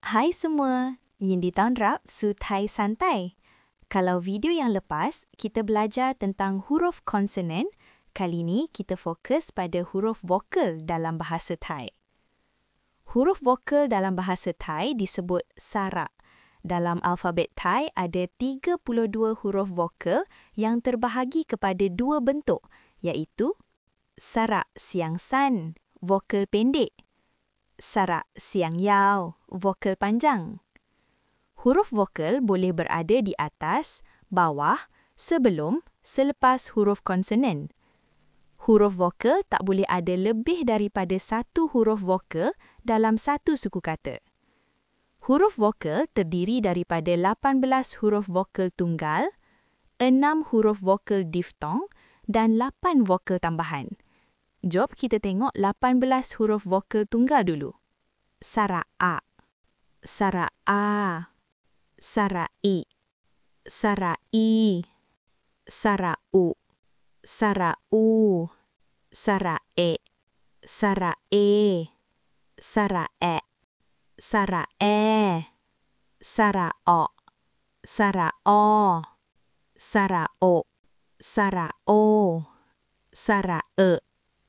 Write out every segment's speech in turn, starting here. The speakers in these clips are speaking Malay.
Hai semua, Yin ditonrap Su Thai Santai. Kalau video yang lepas, kita belajar tentang huruf konsonan, kali ini kita fokus pada huruf vokal dalam bahasa Thai. Huruf vokal dalam bahasa Thai disebut sarak. Dalam alfabet Thai ada 32 huruf vokal yang terbahagi kepada dua bentuk, iaitu sarak siang san, vokal pendek, sarak siang yao, vokal panjang. Huruf vokal boleh berada di atas, bawah, sebelum, selepas huruf konsonan. Huruf vokal tak boleh ada lebih daripada satu huruf vokal dalam satu suku kata. Huruf vokal terdiri daripada 18 huruf vokal tunggal, 6 huruf vokal diftong dan 8 vokal tambahan. Jom kita tengok 18 huruf vokal tunggal dulu. Sarak A, sarak A, sarak I, sarak I, sarak U, sarak U, sarak E, sarak E, sarak E, sarak E, sarak O, sarak O, sarak O, sarak O, sarak E,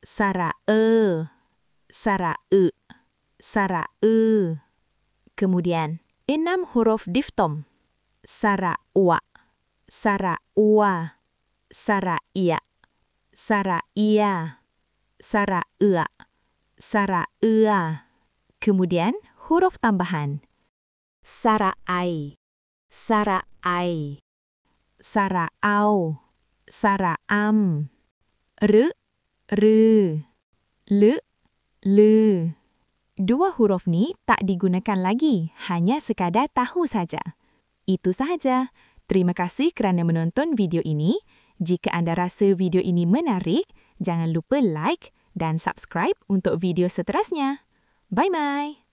sarak E, sarak E, sarak E. Kemudian, 6 huruf diftom. Sarak Ua, sarak Ua, sarak Ia, sarak Ia, sarak Ea, sarak Ea. Kemudian, huruf tambahan. Sarak Ai, sarak Ai, sarak Au, sarak Am, R, R, L, L. Dua huruf ni tak digunakan lagi, hanya sekadar tahu saja. Itu sahaja. Terima kasih kerana menonton video ini. Jika anda rasa video ini menarik, jangan lupa like dan subscribe untuk video seterusnya. Bye-bye.